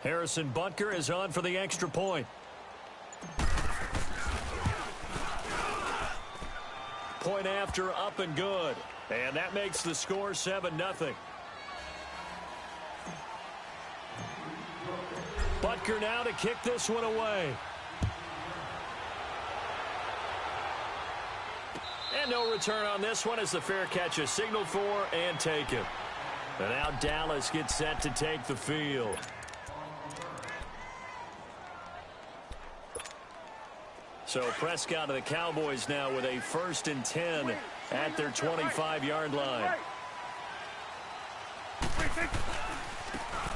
Harrison Butker is on for the extra point. Point after, up and good. And that makes the score 7-0. Butker now to kick this one away. And no return on this one as the fair catch is signaled for and taken. And now Dallas gets set to take the field. So Prescott of the Cowboys now with a 1st and 10 at their 25-yard line.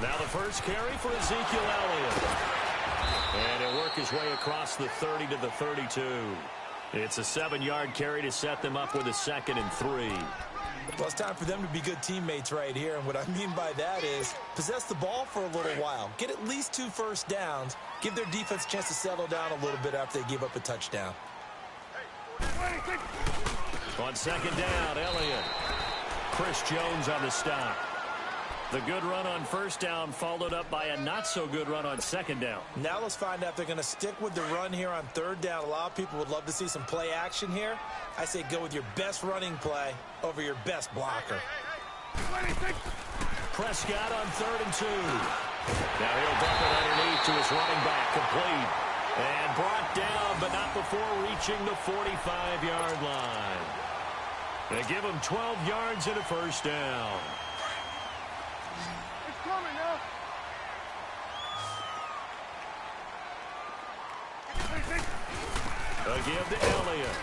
Now the first carry for Ezekiel Elliott. And he'll work his way across the 30 to the 32. It's a 7-yard carry to set them up with a 2nd and 3. Well, it's time for them to be good teammates right here. And what I mean by that is possess the ball for a little while. Get at least 2 first downs. Give their defense a chance to settle down a little bit after they give up a touchdown. On 2nd down, Elliott. Chris Jones on the stop. The good run on 1st down followed up by a not-so-good run on 2nd down. Now let's find out if they're going to stick with the run here on 3rd down. A lot of people would love to see some play action here. I say go with your best running play over your best blocker. Prescott on 3rd and 2. Now he'll dump it underneath to his running back, complete. And brought down, but not before reaching the 45-yard line. They give him 12 yards and a 1st down. A give to Elliott.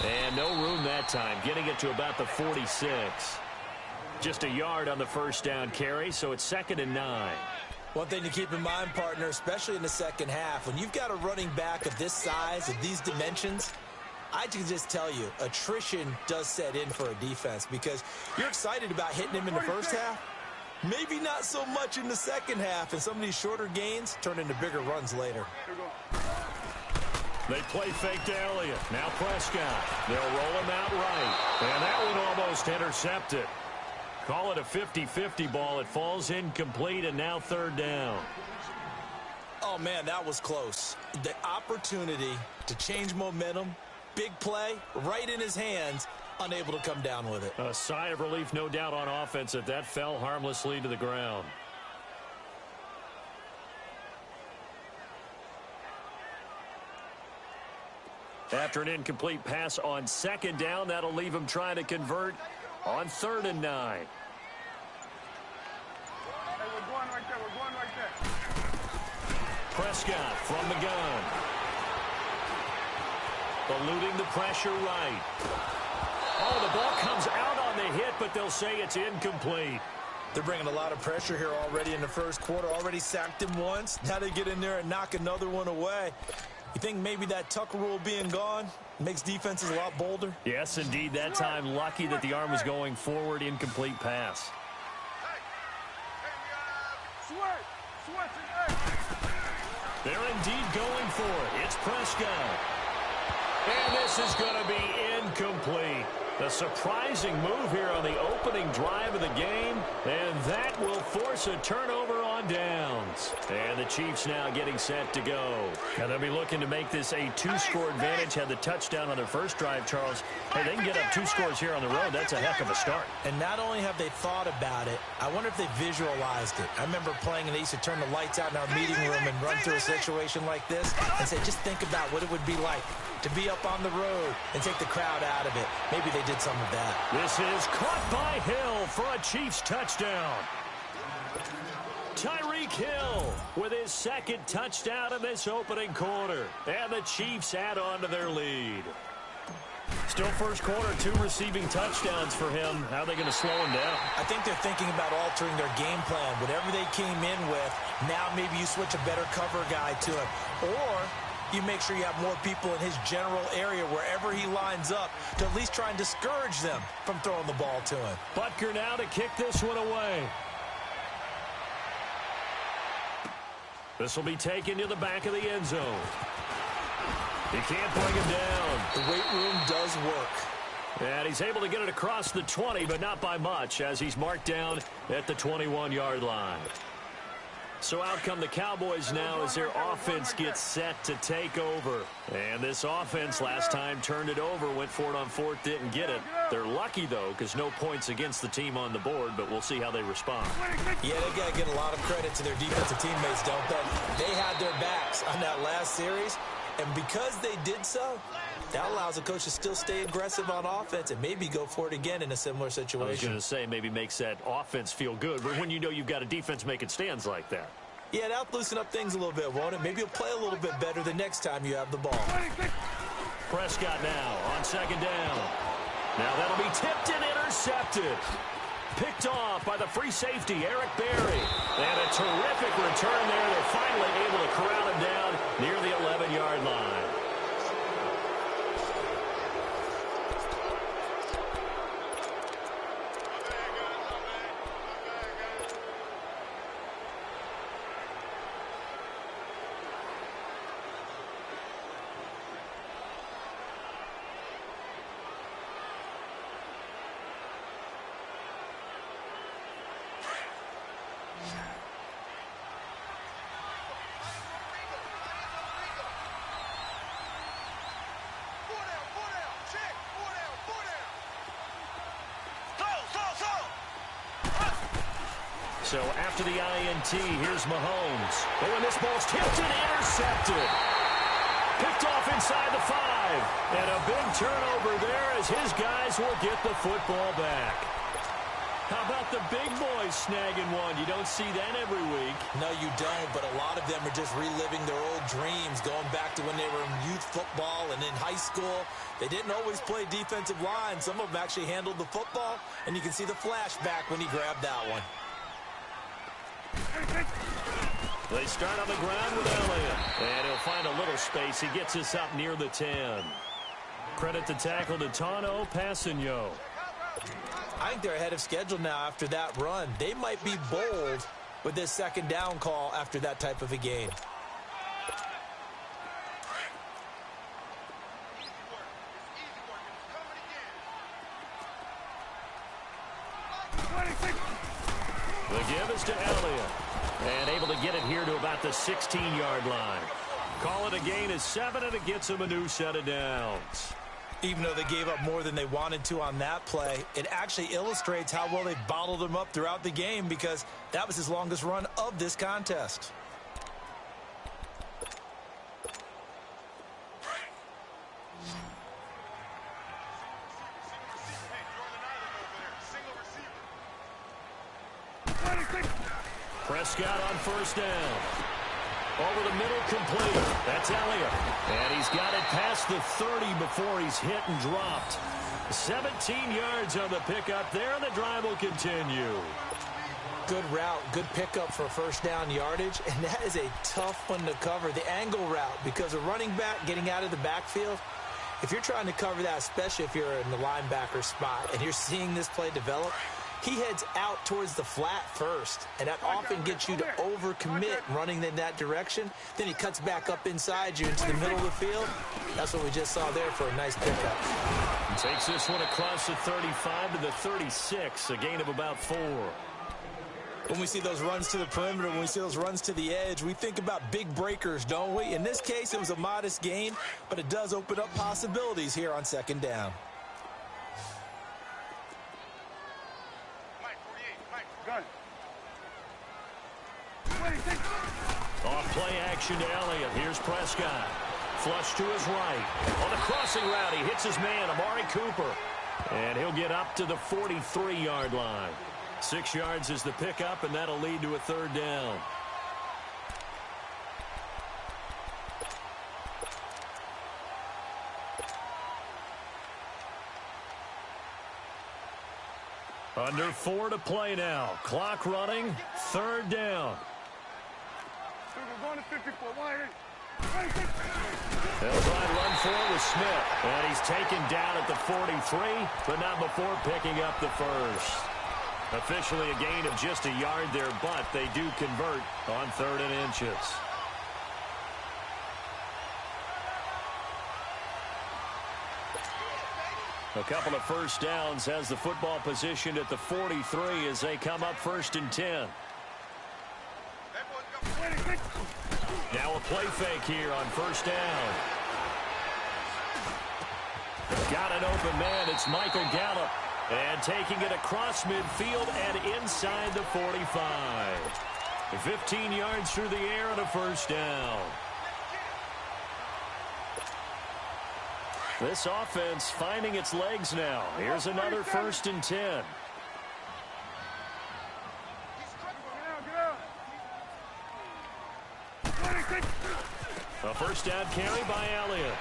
And no room that time, getting it to about the 46. Just a yard on the 1st down carry, so it's 2nd and 9. One thing to keep in mind, partner, especially in the second half, when you've got a running back of this size, of these dimensions, I can just tell you, attrition does set in for a defense because you're excited about hitting him in the first half. Maybe not so much in the second half, and some of these shorter gains turn into bigger runs later. They play fake to Elliott. Now Prescott. They'll roll him out right. And that one almost intercepted. Call it a 50-50 ball. It falls incomplete, and now 3rd down. Oh, man, that was close. The opportunity to change momentum, big play, right in his hands, unable to come down with it. A sigh of relief, no doubt, on offense if that fell harmlessly to the ground. After an incomplete pass on 2nd down, that'll leave him trying to convert on 3rd and 9. Hey, we're going right there. We're going right there. Prescott from the gun. Eluding the pressure right. Oh, the ball comes out on the hit, but they'll say it's incomplete. They're bringing a lot of pressure here already in the first quarter. Already sacked him once. Now they get in there and knock another one away. You think maybe that Tucker rule being gone makes defenses a lot bolder? Yes, indeed. That time lucky that the arm was going forward. Incomplete pass. They're indeed going for it. It's Prescott. And this is going to be incomplete. A surprising move here on the opening drive of the game, and that will force a turnover on downs. And the Chiefs now getting set to go. And they'll be looking to make this a 2-score advantage. Had the touchdown on their first drive, Charles. Hey, they can get up 2 scores here on the road. That's a heck of a start. And not only have they thought about it, I wonder if they visualized it. I remember playing, and they used to turn the lights out in our meeting room and run through a situation like this and say, just think about what it would be like to be up on the road and take the crowd out of it. Maybe they did some of that. This is caught by Hill for a Chiefs touchdown. Tyreek Hill with his 2nd touchdown in this opening quarter. And the Chiefs add on to their lead. Still first quarter, 2 receiving touchdowns for him. How are they going to slow him down? I think they're thinking about altering their game plan. Whatever they came in with, now maybe you switch a better cover guy to him. Or you make sure you have more people in his general area wherever he lines up to at least try and discourage them from throwing the ball to him. Butker now to kick this one away. This will be taken to the back of the end zone. He can't bring him down. The weight room does work. And he's able to get it across the 20, but not by much, as he's marked down at the 21-yard line. So out come the Cowboys now as their offense gets set to take over. And this offense last time turned it over, went for it on fourth, didn't get it. They're lucky, though, because no points against the team on the board, but we'll see how they respond. Yeah, they've got to get a lot of credit to their defensive teammates, don't they? They had their backs on that last series, and because they did so, that allows the coach to still stay aggressive on offense and maybe go for it again in a similar situation. I was going to say maybe makes that offense feel good, but when you know you've got a defense making stands like that. Yeah, that'll loosen up things a little bit, won't it? Maybe you'll play a little bit better the next time you have the ball. Prescott now on second down. Now that'll be tipped and intercepted. Picked off by the free safety, Eric Berry. And a terrific return there. They're finally able to corral him down near the 11-yard line. So after the INT, here's Mahomes. Oh, and this ball's tipped and intercepted. Picked off inside the 5. And a big turnover there as his guys will get the football back. How about the big boys snagging one? You don't see that every week. No, you don't, but a lot of them are just reliving their old dreams, going back to when they were in youth football and in high school. They didn't always play defensive line. Some of them actually handled the football, and you can see the flashback when he grabbed that one. They start on the ground with Elliott. And he'll find a little space. He gets us up near the 10. Credit the tackle to Tano Passigno. I think they're ahead of schedule now after that run. They might be bold with this second down call after that type of a game. The give is to Elliott. And able to get it here to about the 16-yard line. Call it a gain of 7, and it gets him a new set of downs. Even though they gave up more than they wanted to on that play, it actually illustrates how well they bottled him up throughout the game because that was his longest run of this contest. Prescott on first down. Over the middle, complete. That's Elliott. And he's got it past the 30 before he's hit and dropped. 17 yards on the pickup there, and the drive will continue. Good route, good pickup for first down yardage, and that is a tough one to cover, the angle route, because a running back getting out of the backfield, if you're trying to cover that, especially if you're in the linebacker spot, and you're seeing this play develop, he heads out towards the flat first, and that often gets you to overcommit running in that direction. Then he cuts back up inside you into the middle of the field. That's what we just saw there for a nice pickup. He takes this one across the 35 to the 36, a gain of about 4. When we see those runs to the perimeter, when we see those runs to the edge, we think about big breakers, don't we? In this case, it was a modest gain, but it does open up possibilities here on second down. Off play action to Elliott. Here's Prescott. Flush to his right. On the crossing route, he hits his man, Amari Cooper. And he'll get up to the 43-yard line. 6 yards is the pickup, and that'll lead to a third down. Under 4 to play now. Clock running. Third down. They'll try and run forward with Smith. And he's taken down at the 43, but not before picking up the first. Officially a gain of just a yard there, but they do convert on 3rd and inches. A couple of first downs has the football positioned at the 43 as they come up 1st and 10. Now a play fake here on first down. Got an open man. It's Michael Gallup. And taking it across midfield and inside the 45. 15 yards through the air and a first down. This offense finding its legs now. Here's another 1st and 10. A first down carry by Elliott.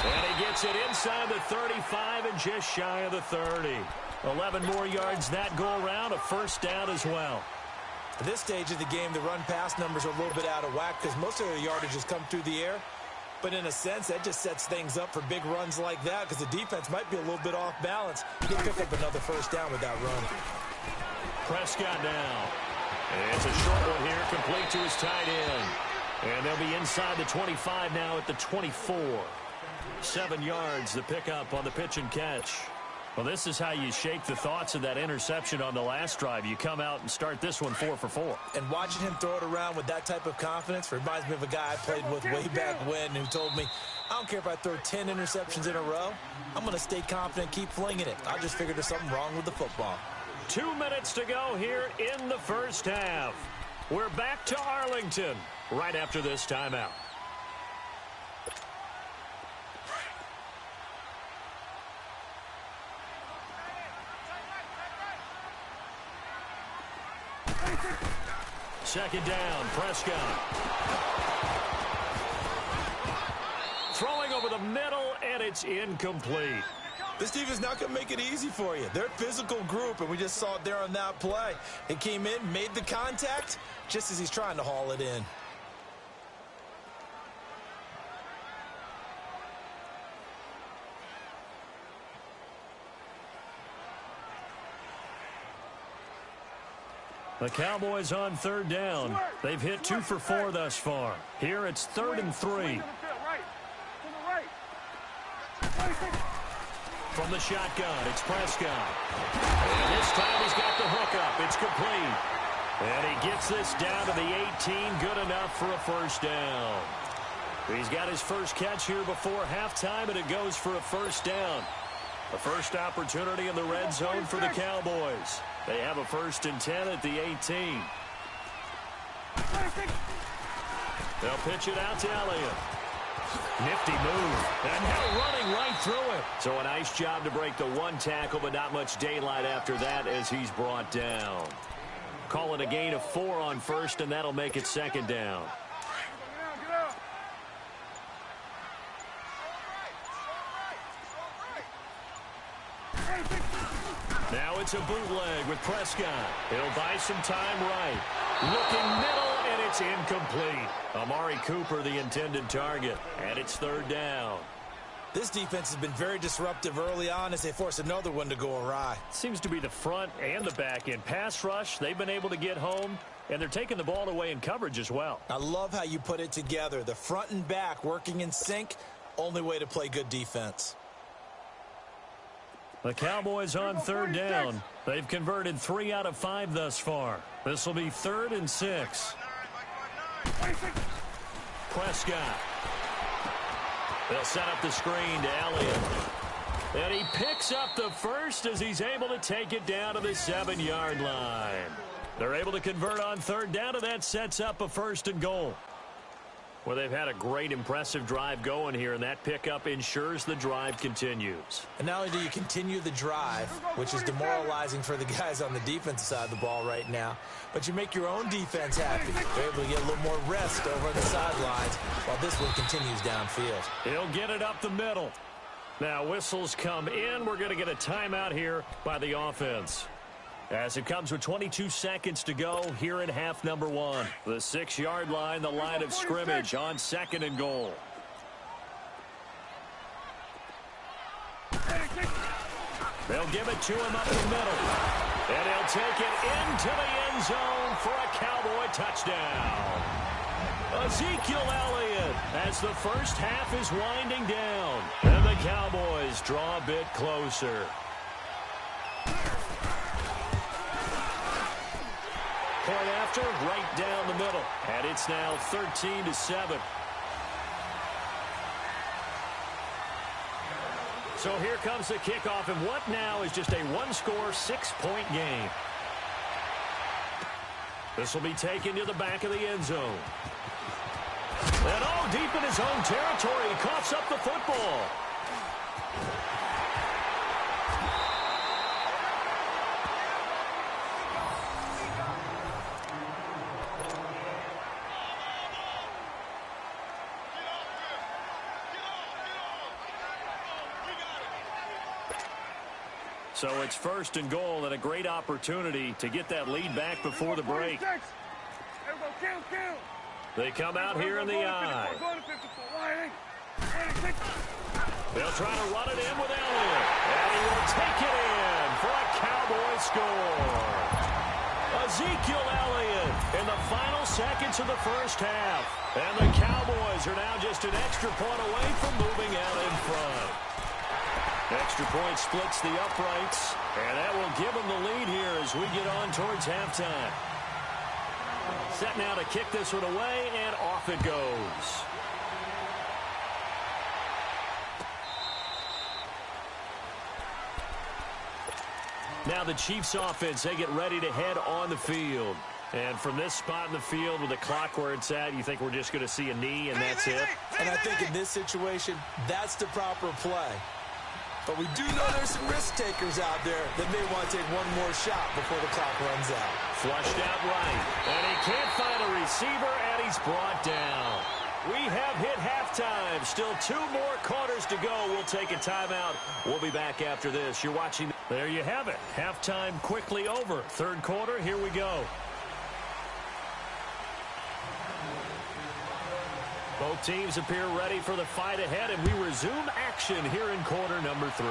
And he gets it inside the 35 and just shy of the 30. 11 more yards that go around, a first down as well. At this stage of the game, the run-pass numbers are a little bit out of whack because most of their yardage has come through the air. But in a sense, that just sets things up for big runs like that because the defense might be a little bit off balance. He'll pick up another first down with that run. Prescott down. And it's a short one here, complete to his tight end. And they'll be inside the 25 now at the 24. 7 yards, the pickup on the pitch and catch. Well, this is how you shake the thoughts of that interception on the last drive. You come out and start this one 4 for 4. And watching him throw it around with that type of confidence reminds me of a guy I played with way back when who told me, I don't care if I throw 10 interceptions in a row. I'm going to stay confident, keep flinging it. I just figured there's something wrong with the football. 2 minutes to go here in the first half. We're back to Arlington right after this timeout. Second down, Prescott. Throwing over the middle, and it's incomplete. This team is not going to make it easy for you. They're a physical group, and we just saw it there on that play. It came in, made the contact, just as he's trying to haul it in. The Cowboys on third down. They've hit 2 for 4 thus far. Here it's 3rd and 3. From the shotgun, it's Prescott. And this time he's got the hook up. It's complete. And he gets this down to the 18. Good enough for a first down. He's got his first catch here before halftime, and it goes for a first down. The first opportunity in the red zone for the Cowboys. They have a 1st and 10 at the 18. They'll pitch it out to Elliott. Nifty move. And now running right through it. So a nice job to break the one tackle, but not much daylight after that as he's brought down. Calling a gain of 4 on first, and that'll make it 2nd down. Now it's a bootleg with Prescott. He'll buy some time right. Looking middle, and it's incomplete. Amari Cooper, the intended target, and it's 3rd down. This defense has been very disruptive early on as they force another one to go awry. Seems to be the front and the back end. Pass rush, they've been able to get home, and they're taking the ball away in coverage as well. I love how you put it together. The front and back working in sync, only way to play good defense. The Cowboys on 3rd down. They've converted 3 out of 5 thus far. This will be 3rd and 6. Prescott. They'll set up the screen to Elliott. And he picks up the first as he's able to take it down to the 7-yard line. They're able to convert on 3rd down, and that sets up a 1st and goal. Well, they've had a great, impressive drive going here, and that pickup ensures the drive continues. And not only do you continue the drive, which is demoralizing for the guys on the defensive side of the ball right now, but you make your own defense happy. They're able to get a little more rest over on the sidelines while this one continues downfield. He'll get it up the middle. Now whistles come in. We're going to get a timeout here by the offense. As it comes with 22 seconds to go here in half number 1. The 6-yard line, the line of scrimmage on 2nd and goal. They'll give it to him up the middle. And he'll take it into the end zone for a Cowboy touchdown. Ezekiel Elliott as the first half is winding down. And the Cowboys draw a bit closer. point after, right down the middle. And it's now 13-7. So here comes the kickoff, and what now is just a one-score, 6-point game. This will be taken to the back of the end zone. And all deep in his own territory, he coughs up the football. So it's 1st and goal, and a great opportunity to get that lead back before the break. They come out here in the eye. They'll try to run it in with Elliott. And he will take it in for a Cowboy score. Ezekiel Elliott in the final seconds of the first half. And the Cowboys are now just an extra point away from moving out in front. Extra point splits the uprights, and that will give them the lead here as we get on towards halftime. Set now to kick this one away, and off it goes. Now the Chiefs offense, they get ready to head on the field. And from this spot in the field with the clock where it's at, you think we're just going to see a knee and that's it? And I think in this situation, that's the proper play. But we do know there's some risk takers out there that may want to take one more shot before the clock runs out. Flushed out right. And he can't find a receiver, and he's brought down. We have hit halftime. Still 2 more quarters to go. We'll take a timeout. We'll be back after this. You're watching. There you have it. Halftime quickly over. 3rd quarter, here we go. Both teams appear ready for the fight ahead, and we resume action here in quarter number 3.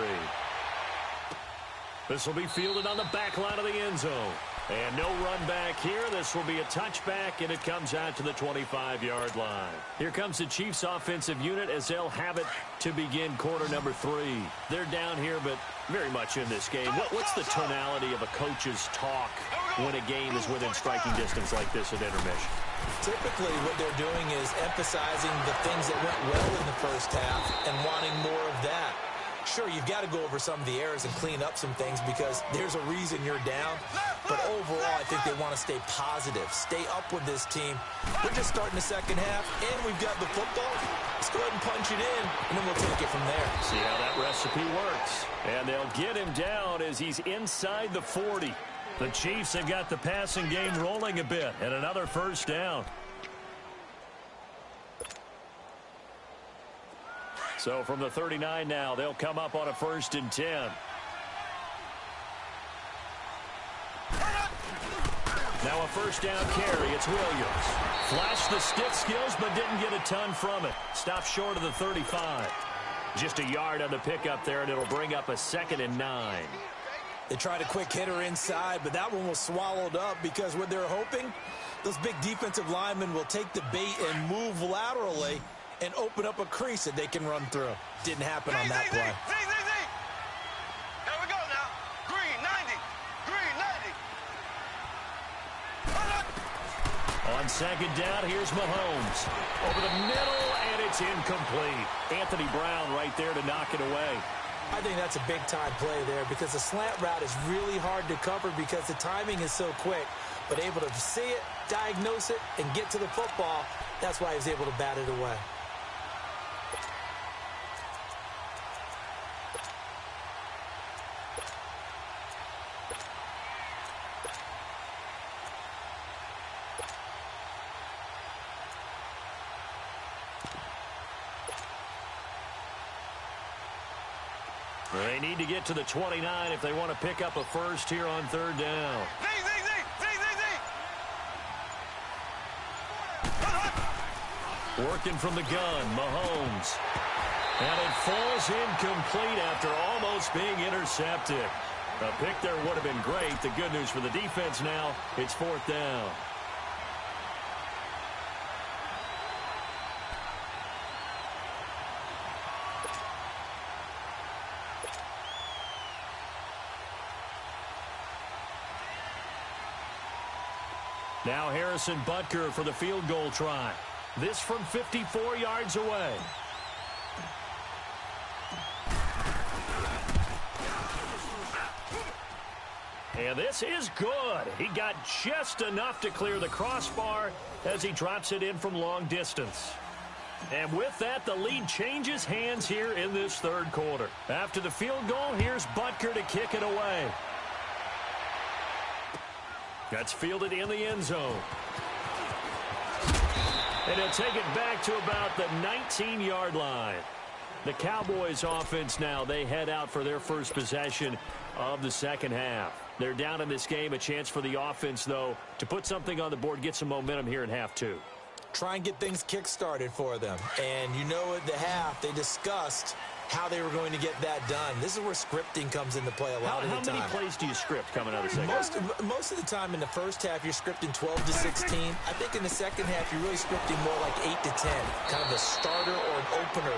This will be fielded on the back line of the end zone. And no run back here. This will be a touchback, and it comes out to the 25-yard line. Here comes the Chiefs offensive unit as they'll have it to begin quarter number 3. They're down here, but very much in this game. What's the tonality of a coach's talk when a game is within striking distance like this at intermission? Typically, what they're doing is emphasizing the things that went well in the first half and wanting more of that. Sure, you've got to go over some of the errors and clean up some things because there's a reason you're down. But overall, I think they want to stay positive, stay up with this team. We're just starting the second half, and we've got the football. Let's go ahead and punch it in, and then we'll take it from there. See how that recipe works. And they'll get him down as he's inside the 40. The Chiefs have got the passing game rolling a bit, and another first down. So from the 39 now, they'll come up on a 1st and 10. Now a first down carry. It's Williams. Flashed the stick skills, but didn't get a ton from it. Stopped short of the 35. Just a yard on the pickup there, and it'll bring up a 2nd and 9. They tried a quick hitter inside, but that one was swallowed up because what they're hoping, those big defensive linemen will take the bait and move laterally and open up a crease that they can run through. Didn't happen on that play. Here we go now. Green 90. Green 90. On 2nd down, here's Mahomes. Over the middle, and it's incomplete. Anthony Brown right there to knock it away. I think that's a big-time play there because the slant route is really hard to cover because the timing is so quick. But able to see it, diagnose it, and get to the football, that's why he was able to bat it away. They need to get to the 29 if they want to pick up a first here on 3rd down. Working from the gun, Mahomes. And it falls incomplete after almost being intercepted. A pick there would have been great. The good news for the defense now, it's 4th down. Now Harrison Butker for the field goal try. This from 54 yards away. And this is good. He got just enough to clear the crossbar as he drops it in from long distance. And with that, the lead changes hands here in this third quarter. After the field goal, here's Butker to kick it away. That's fielded in the end zone. And he'll take it back to about the 19-yard line. The Cowboys offense now, they head out for their first possession of the second half. They're down in this game. A chance for the offense, though, to put something on the board, get some momentum here in half two. Try and get things kick-started for them. And you know at the half, they discussed how they were going to get that done. This is where scripting comes into play a lot of the time. How many plays do you script coming out of the second half? Most of the time in the first half, you're scripting 12 to 16. I think in the second half, you're really scripting more like 8 to 10. Kind of a starter or an opener,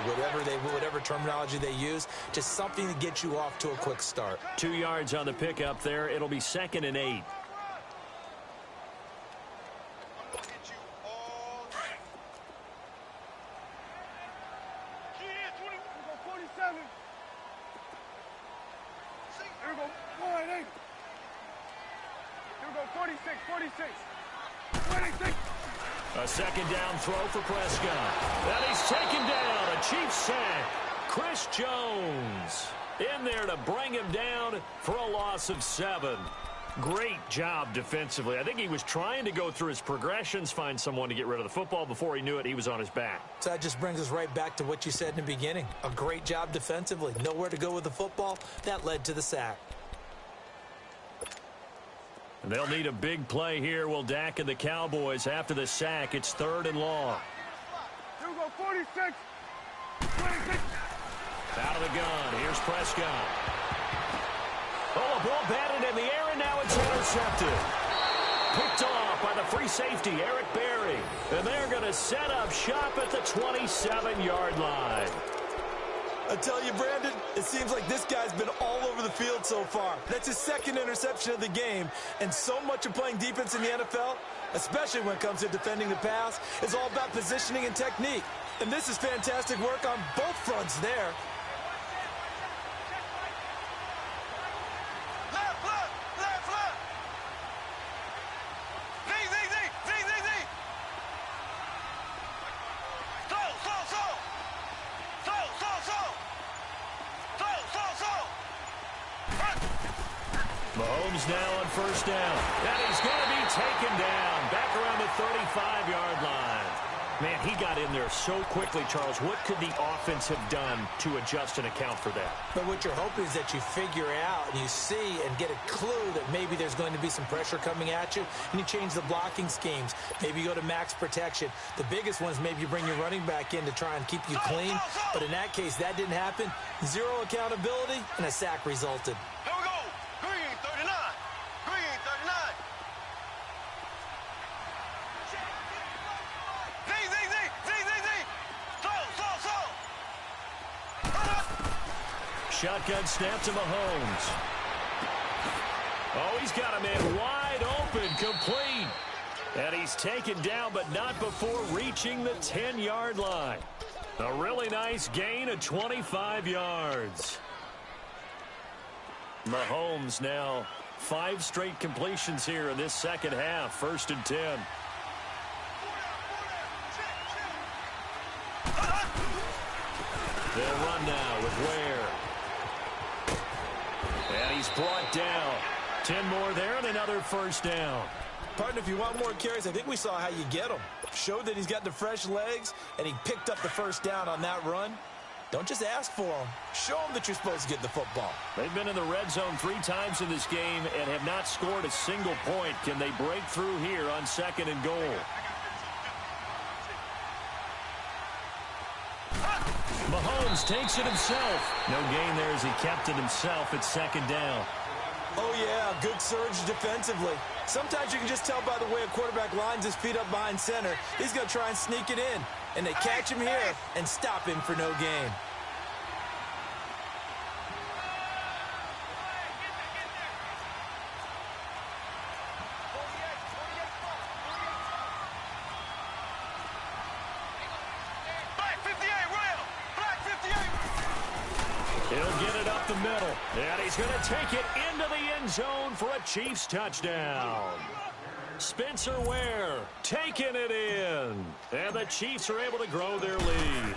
whatever terminology they use, just something to get you off to a quick start. 2 yards on the pickup there. It'll be 2nd and 8. A second down throw for Prescott. And he's taken down. A Chiefs sack. Chris Jones in there to bring him down for a loss of 7. Great job defensively. I think he was trying to go through his progressions, find someone to get rid of the football. Before he knew it, he was on his back. So that just brings us right back to what you said in the beginning. A great job defensively. Nowhere to go with the football. That led to the sack. And they'll need a big play here. Will Dak and the Cowboys after the sack. It's 3rd and long. Here we go, 46. 26. Out of the gun. Here's Prescott. Oh, a ball batted in the air, and now it's intercepted. Picked off by the free safety, Eric Berry. And they're going to set up shop at the 27-yard line. I tell you, Brandon, it seems like this guy's been all over the field so far. That's his 2nd interception of the game. And so much of playing defense in the NFL, especially when it comes to defending the pass, is all about positioning and technique. And this is fantastic work on both fronts there. Mahomes now on first down. And he's going to be taken down back around the 35-yard line. Man, he got in there so quickly, Charles. What could the offense have done to adjust and account for that? But what you're hoping is that you figure out and you see and get a clue that maybe there's going to be some pressure coming at you, and you change the blocking schemes. Maybe you go to max protection. The biggest one is maybe you bring your running back in to try and keep you clean. But in that case, that didn't happen. 0 accountability, and a sack resulted. Here we go. Green, 39. Green, 39. Shotgun snap to Mahomes. Oh, he's got a man wide open, complete. And he's taken down, but not before reaching the 10-yard line. A really nice gain of 25 yards. Mahomes now 5 straight completions here in this second half. 1st and 10. They'll run now with Ware. And he's brought down. 10 more there and another first down. Partner, if you want more carries, I think we saw how you get them. Showed that he's got the fresh legs, and he picked up the first down on that run. Don't just ask for them. Show them that you're supposed to get the football. They've been in the red zone 3 times in this game and have not scored a single point. Can they break through here on 2nd and goal? Mahomes takes it himself. No gain there as he kept it himself at 2nd down. Oh, yeah, good surge defensively. Sometimes you can just tell by the way a quarterback lines his feet up behind center. He's going to try and sneak it in. And they catch him here and stop him for no gain. He'll get it up the middle, and he's going to take it into the end zone for a Chiefs touchdown. Spencer Ware taking it in, and the Chiefs are able to grow their lead.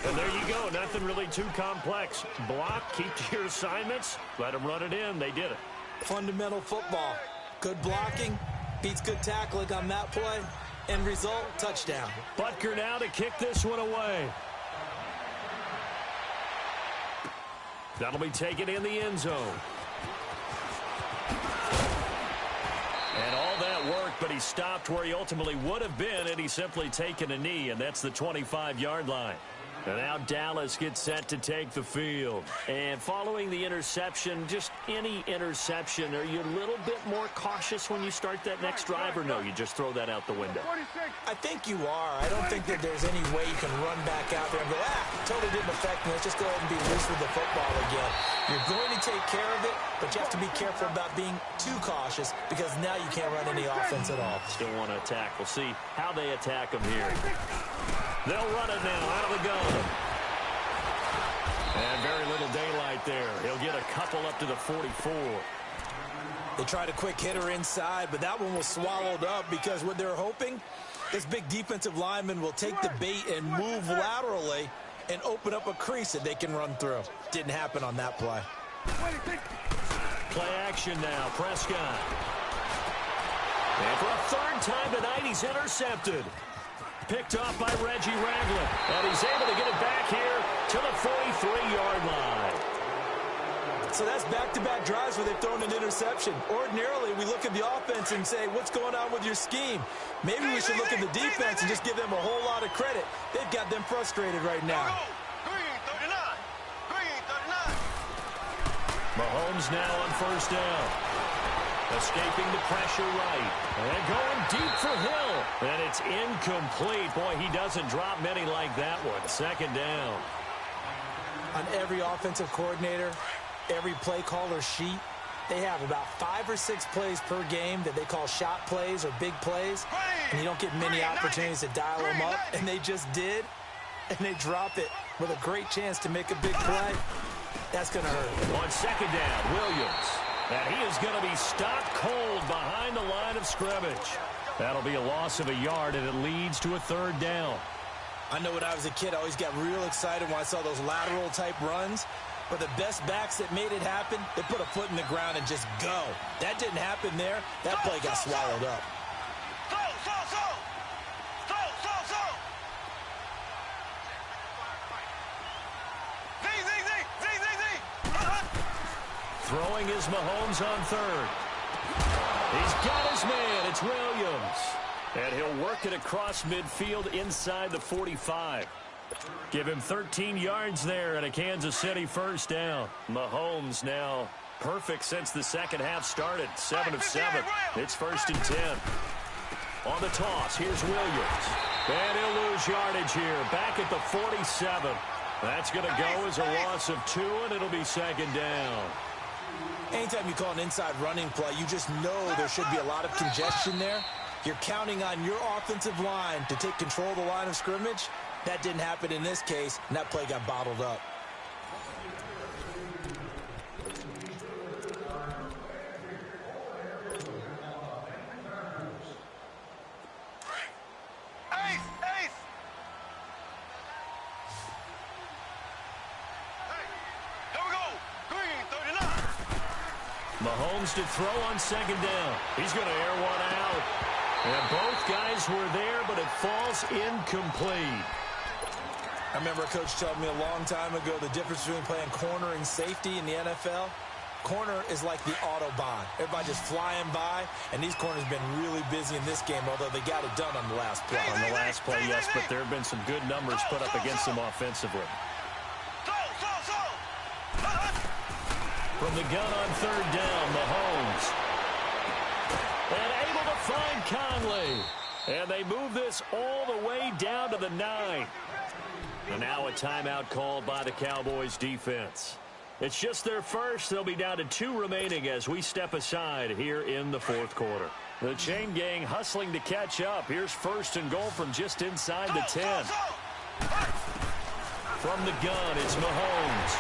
And there you go, nothing really too complex. Block, keep to your assignments, let them run it in. They did it. Fundamental football. Good blocking, beats good tackling on that play. End result, touchdown. Butker now to kick this one away. That'll be taken in the end zone. And all that work, but he stopped where he ultimately would have been had he simply taken a knee, and that's the 25-yard line. And now Dallas gets set to take the field. And following the interception, just any interception, are you a little bit more cautious when you start that next drive, or no, you just throw that out the window? I think you are. I don't think that there's any way you can run back out there and go, totally didn't affect me. Let's just go ahead and be loose with the football again. You're going to take care of it, but you have to be careful about being too cautious because now you can't run any offense at all. Still want to attack. We'll see how they attack him here. They'll run it now out of the gun. And very little daylight there. He'll get a couple up to the 44. They tried a quick hitter inside, but that one was swallowed up because what they're hoping, this big defensive lineman will take the bait and move laterally and open up a crease that they can run through. Didn't happen on that play. Play action now, Prescott. And for a third time tonight, he's intercepted. Picked off by Reggie Ragland. And he's able to get it back here to the 43-yard line. So that's back-to-back drives where they've thrown an interception. Ordinarily, we look at the offense and say, what's going on with your scheme? Maybe we should look at the defense and just give them a whole lot of credit. They've got them frustrated right now. Mahomes now on first down. Escaping the pressure right. And going deep for Hill. And it's incomplete. Boy, he doesn't drop many like that one. Second down. On every offensive coordinator, every play caller sheet, they have about 5 or 6 plays per game that they call shot plays or big plays. And you don't get many opportunities to dial them up. And they just did. And they drop it with a great chance to make a big play. That's going to hurt. On second down, Williams. And he is going to be stopped cold behind the line of scrimmage. That'll be a loss of a yard, and it leads to a third down. I know when I was a kid, I always got real excited when I saw those lateral-type runs. But the best backs that made it happen, they put a foot in the ground and just go. That didn't happen there. That play got swallowed up. Throwing is Mahomes on third. He's got his man. It's Williams. And he'll work it across midfield inside the 45. Give him 13 yards there and a Kansas City first down. Mahomes now perfect since the second half started. 7 of 7. It's first and 10. On the toss, here's Williams. And he'll lose yardage here. Back at the 47. That's going to go as a loss of 2, and it'll be second down. Anytime you call an inside running play, you just know there should be a lot of congestion there. You're counting on your offensive line to take control of the line of scrimmage. That didn't happen in this case, and that play got bottled up. Mahomes to throw on second down. He's going to air one out. And both guys were there, but it falls incomplete. I remember a coach telling me a long time ago the difference between playing corner and safety in the NFL. Corner is like the Autobahn. Everybody just flying by, and these corners have been really busy in this game, although they got it done on the last play. On the last play, yes, but there have been some good numbers put up against them offensively. From the gun on third down, Mahomes. And able to find Conley. And they move this all the way down to the 9. And now a timeout called by the Cowboys defense. It's just their first. They'll be down to 2 remaining as we step aside here in the fourth quarter. The chain gang hustling to catch up. Here's first and goal from just inside the 10. from the gun. It's Mahomes.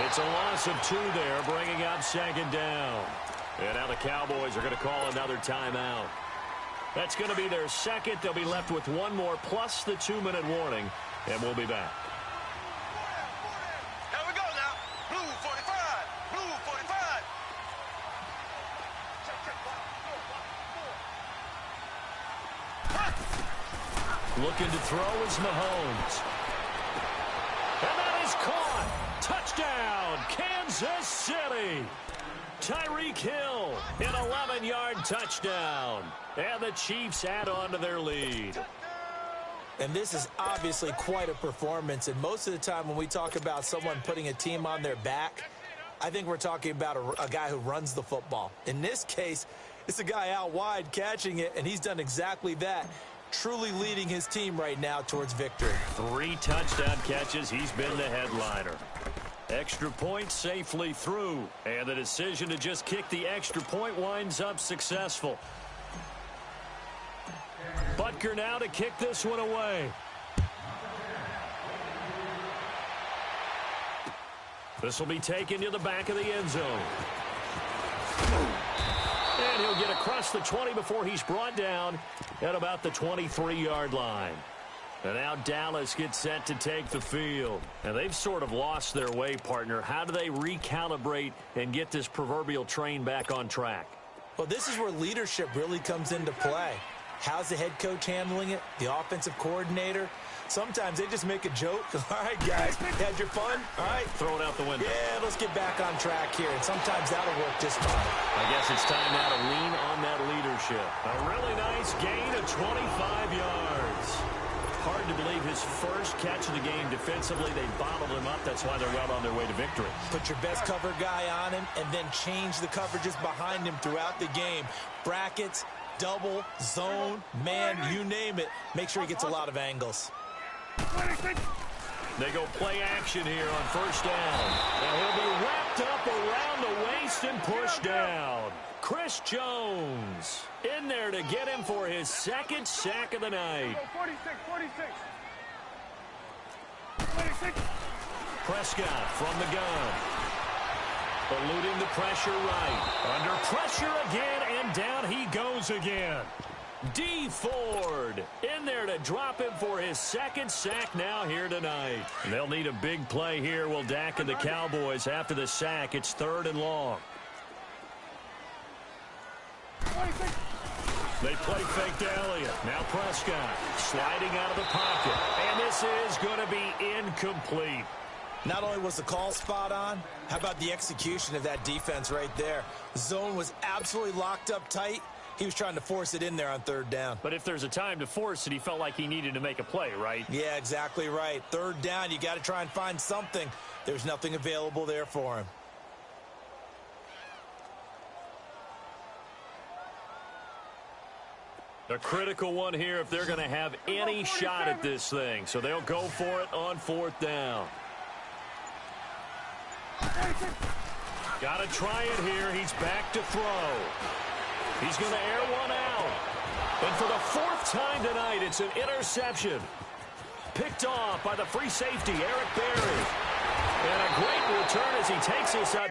It's a loss of 2 there, bringing up second down. And now the Cowboys are going to call another timeout. That's going to be their second. They'll be left with 1 more plus the 2-minute warning, and we'll be back. Here we go now. Blue 45. Blue 45. Looking to throw is Mahomes. And that is caught. Touchdown, Kansas City. Tyreek Hill, an 11-yard touchdown. And the Chiefs add on to their lead. And this is obviously quite a performance. And most of the time when we talk about someone putting a team on their back, I think we're talking about a guy who runs the football. In this case, it's a guy out wide catching it, and he's done exactly that. Truly leading his team right now towards victory. 3 touchdown catches. He's been the headliner. Extra point safely through. And the decision to just kick the extra point winds up successful. Butker now to kick this one away. This will be taken to the back of the end zone. And he'll get across the 20 before he's brought down at about the 23-yard line. And now Dallas gets set to take the field. And they've sort of lost their way, partner. How do they recalibrate and get this proverbial train back on track? Well, this is where leadership really comes into play. How's the head coach handling it? The offensive coordinator? Sometimes they just make a joke. All right, guys, had your fun? All right. Throw it out the window. Yeah, let's get back on track here. And sometimes that'll work just fine. I guess it's time now to lean on that leadership. A really nice gain of 25 yards. Hard to believe his first catch of the game defensively. They bottled him up. That's why they're well on their way to victory. Put your best cover guy on him and then change the coverages behind him throughout the game. Brackets, double, zone, man, you name it. Make sure he gets a lot of angles. They go play action here on first down. And he'll be wrapped up around the waist and pushed down. Chris Jones in there to get him for his second sack of the night. 46. Prescott from the gun. Eluding the pressure right. Under pressure again, and down he goes again. D. Ford in there to drop him for his second sack now here tonight. And they'll need a big play here, will Dak and the Cowboys after the sack. It's 3rd and long. They play fake to Elliott. Now Prescott sliding out of the pocket. And this is going to be incomplete. Not only was the call spot on, how about the execution of that defense right there? The zone was absolutely locked up tight. He was trying to force it in there on 3rd down. But if there's a time to force it, he felt like he needed to make a play, right? Yeah, exactly right. 3rd down, you got to try and find something. There's nothing available there for him. A critical one here if they're going to have any shot at this thing. So they'll go for it on 4th down. Got to try it here. He's back to throw. He's going to air one out. And for the 4th time tonight, it's an interception. Picked off by the free safety, Eric Berry. And a great return as he takes us up.